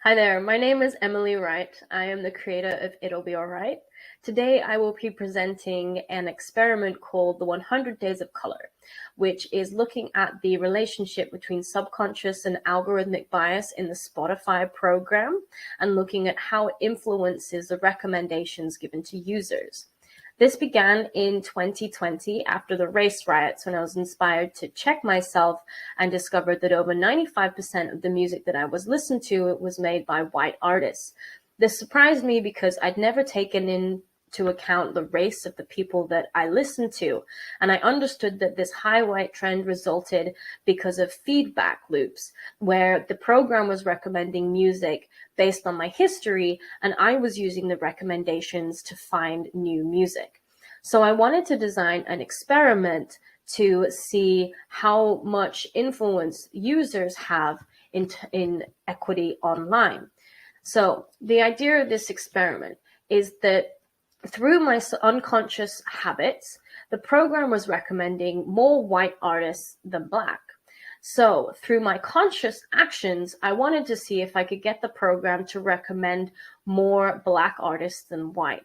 Hi there, my name is Emily Wright. I am the creator of It'll Be Alright. Today I will be presenting an experiment called the 100 Days of Color, which is looking at the relationship between subconscious and algorithmic bias in the Spotify program and looking at how it influences the recommendations given to users. This began in 2020 after the race riots, when I was inspired to check myself and discovered that over 95% of the music that I was listening to was made by white artists. This surprised me because I'd never taken into account the race of the people that I listened to, and I understood that this high white trend resulted because of feedback loops, where the program was recommending music based on my history, and I was using the recommendations to find new music. So I wanted to design an experiment to see how much influence users have in equity online. So the idea of this experiment is that through my unconscious habits, the program was recommending more white artists than black. So through my conscious actions, I wanted to see if I could get the program to recommend more black artists than white.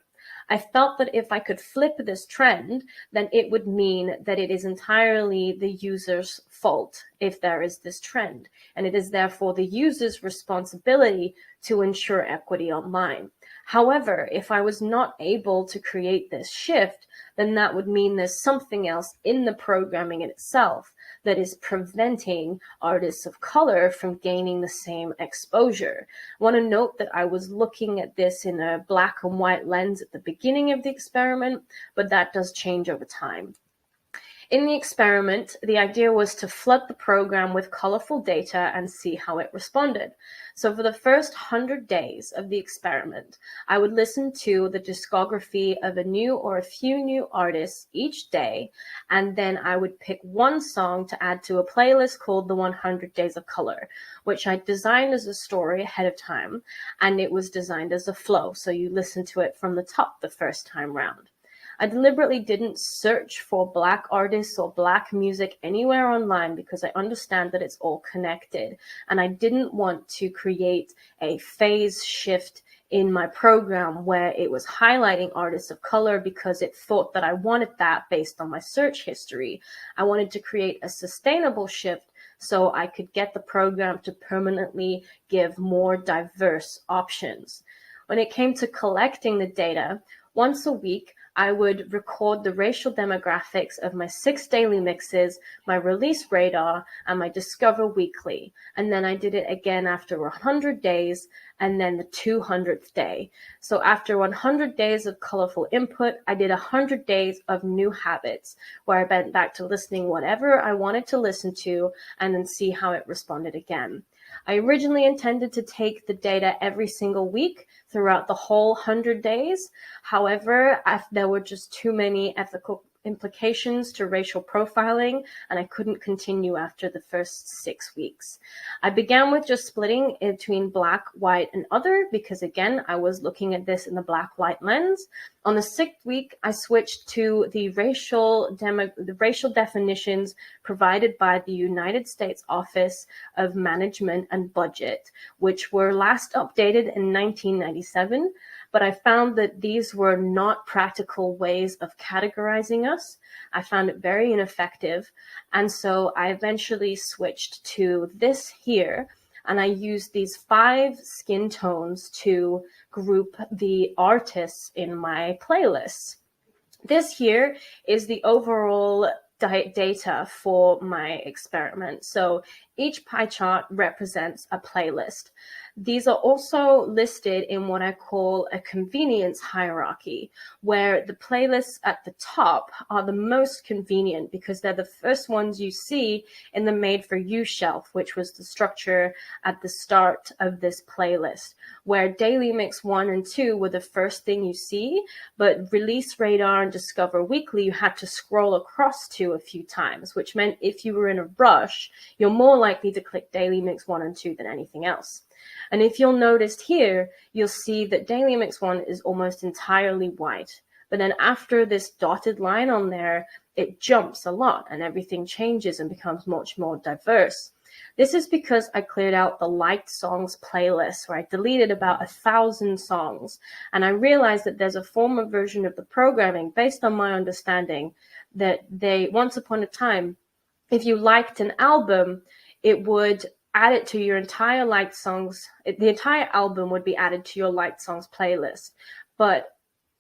I felt that if I could flip this trend, then it would mean that it is entirely the user's fault if there is this trend, and it is therefore the user's responsibility to ensure equity online. However, if I was not able to create this shift, then that would mean there's something else in the programming itself that is preventing artists of color from gaining the same exposure. I want to note that I was looking at this in a black and white lens at the beginning of the experiment, but that does change over time. In the experiment, the idea was to flood the program with colorful data and see how it responded. So for the first 100 days of the experiment, I would listen to the discography of a new or a few new artists each day, and then I would pick one song to add to a playlist called the 100 Days of Color, which I designed as a story ahead of time, and it was designed as a flow, so you listen to it from the top the first time round. I deliberately didn't search for black artists or black music anywhere online because I understand that it's all connected, and I didn't want to create a phase shift in my program where it was highlighting artists of color because it thought that I wanted that based on my search history. I wanted to create a sustainable shift so I could get the program to permanently give more diverse options. When it came to collecting the data, once a week, I would record the racial demographics of my 6 daily mixes, my release radar, and my Discover Weekly. And then I did it again after 100 days, and then the 200th day. So after 100 days of colorful input, I did 100 days of new habits, where I went back to listening whatever I wanted to listen to, and then see how it responded again. I originally intended to take the data every single week throughout the whole 100 days. However, there were just too many ethical implications to racial profiling, and I couldn't continue after the first 6 weeks. I began with just splitting between black, white, and other because, again, I was looking at this in the black-white lens. On the 6th week, I switched to the racial definitions provided by the United States Office of Management and Budget, which were last updated in 1997. But I found that these were not practical ways of categorizing us. I found it very ineffective. And so I eventually switched to this here, and I used these 5 skin tones to group the artists in my playlists. This here is the overall data for my experiment. So each pie chart represents a playlist. These are also listed in what I call a convenience hierarchy, where the playlists at the top are the most convenient because they're the first ones you see in the Made for You shelf, which was the structure at the start of this playlist, where Daily Mix 1 and 2 were the first thing you see, but Release Radar and Discover Weekly you had to scroll across to a few times, which meant if you were in a rush, you're more likely to click Daily Mix 1 and 2 than anything else. And if you'll notice here, you'll see that Daily Mix 1 is almost entirely white. But then after this dotted line on there, it jumps a lot and everything changes and becomes much more diverse. This is because I cleared out the liked songs playlist where I deleted about 1,000 songs. And I realized that there's a former version of the programming based on my understanding that once upon a time, if you liked an album, it would add it to your entire liked songs. The entire album would be added to your liked songs playlist. But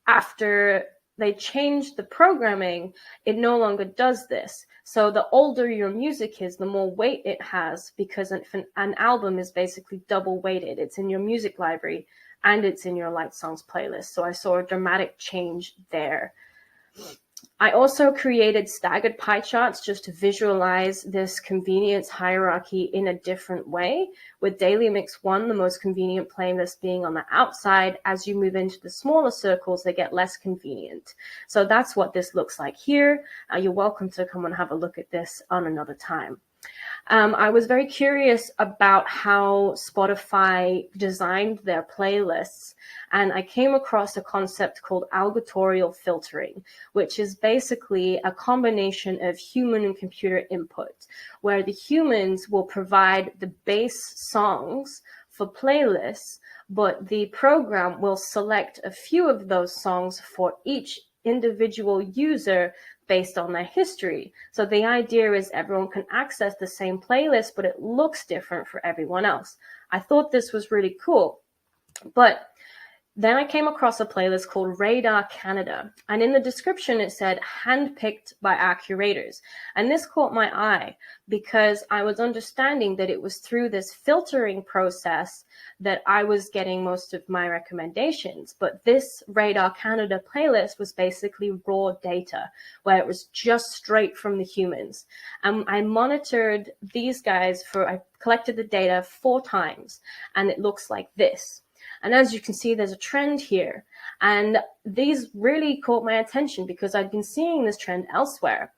after they changed the programming, it no longer does this. So the older your music is, the more weight it has, because an album is basically double weighted. It's in your music library and it's in your liked songs playlist. So I saw a dramatic change there. I also created staggered pie charts just to visualize this convenience hierarchy in a different way, with Daily Mix 1, the most convenient playlist, being on the outside. As you move into the smaller circles, they get less convenient. So that's what this looks like here. You're welcome to come and have a look at this on another time. I was very curious about how Spotify designed their playlists, and I came across a concept called algotorial filtering, which is basically a combination of human and computer input, where the humans will provide the base songs for playlists, but the program will select a few of those songs for each individual user based on their history. So the idea is everyone can access the same playlist, but it looks different for everyone else. I thought this was really cool. But then I came across a playlist called Radar Canada, and in the description it said handpicked by our curators. And this caught my eye because I was understanding that it was through this filtering process that I was getting most of my recommendations. But this Radar Canada playlist was basically raw data, where it was just straight from the humans. And I monitored these guys I collected the data 4 times, and it looks like this. And as you can see, there's a trend here. And these really caught my attention because I'd been seeing this trend elsewhere.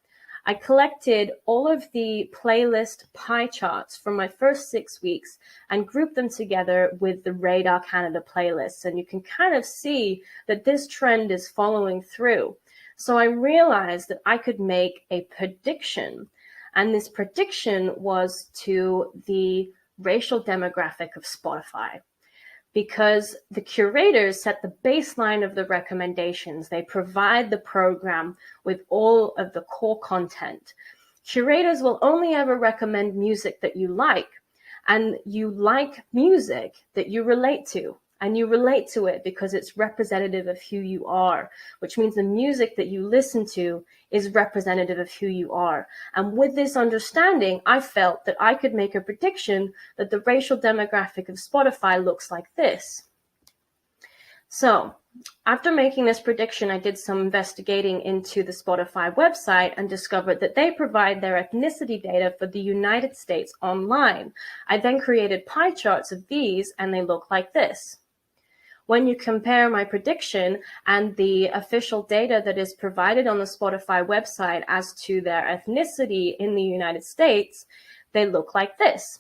I collected all of the playlist pie charts from my first 6 weeks and grouped them together with the Radar Canada playlists. And you can kind of see that this trend is following through. So I realized that I could make a prediction. And this prediction was to the racial demographic of Spotify, because the curators set the baseline of the recommendations. They provide the program with all of the core content. Curators will only ever recommend music that you like, and you like music that you relate to. And you relate to it because it's representative of who you are, which means the music that you listen to is representative of who you are. And with this understanding, I felt that I could make a prediction that the racial demographic of Spotify looks like this. So after making this prediction, I did some investigating into the Spotify website and discovered that they provide their ethnicity data for the United States online. I then created pie charts of these, and they look like this. When you compare my prediction and the official data that is provided on the Spotify website as to their ethnicity in the United States, they look like this.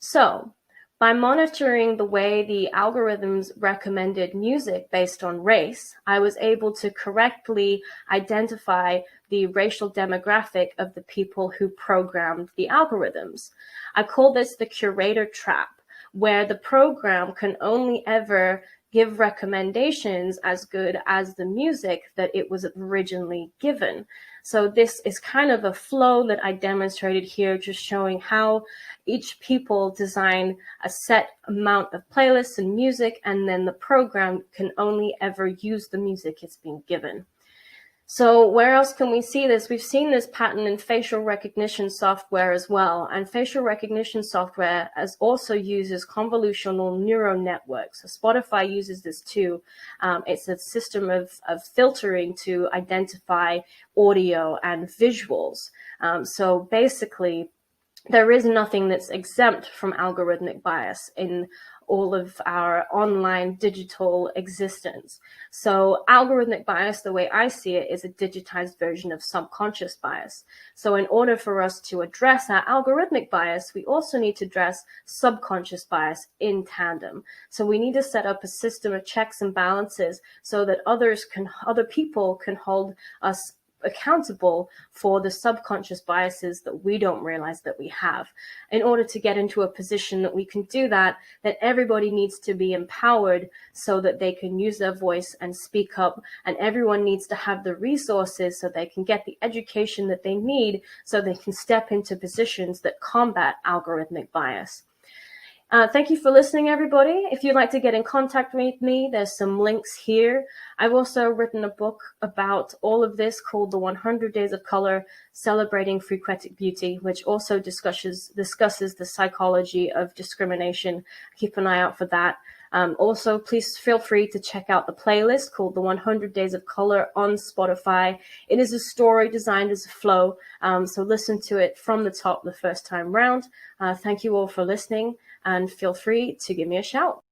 So, by monitoring the way the algorithms recommended music based on race, I was able to correctly identify the racial demographic of the people who programmed the algorithms. I call this the curator trap, where the program can only ever give recommendations as good as the music that it was originally given. So this is kind of a flow that I demonstrated here, just showing how each people design a set amount of playlists and music, and then the program can only ever use the music it's been given. So where else can we see this? We've seen this pattern in facial recognition software as well. And facial recognition software also uses convolutional neural networks. So Spotify uses this too. It's a system of filtering to identify audio and visuals. So basically, there is nothing that's exempt from algorithmic bias in all of our online digital existence. So algorithmic bias, the way I see it, is a digitized version of subconscious bias. So in order for us to address our algorithmic bias, we also need to address subconscious bias in tandem. So we need to set up a system of checks and balances so that other people can hold us accountable for the subconscious biases that we don't realize that we have. In order to get into a position that we can do that, then everybody needs to be empowered so that they can use their voice and speak up, and everyone needs to have the resources so they can get the education that they need so they can step into positions that combat algorithmic bias. Thank you for listening, everybody. If you'd like to get in contact with me, there's some links here. I've also written a book about all of this called The 100 Days of Color, Celebrating Frequentic Beauty, which also discusses the psychology of discrimination. Keep an eye out for that. Also, please feel free to check out the playlist called The 100 Days of Color on Spotify. It is a story designed as a flow, so listen to it from the top the first time round. Thank you all for listening, and feel free to give me a shout.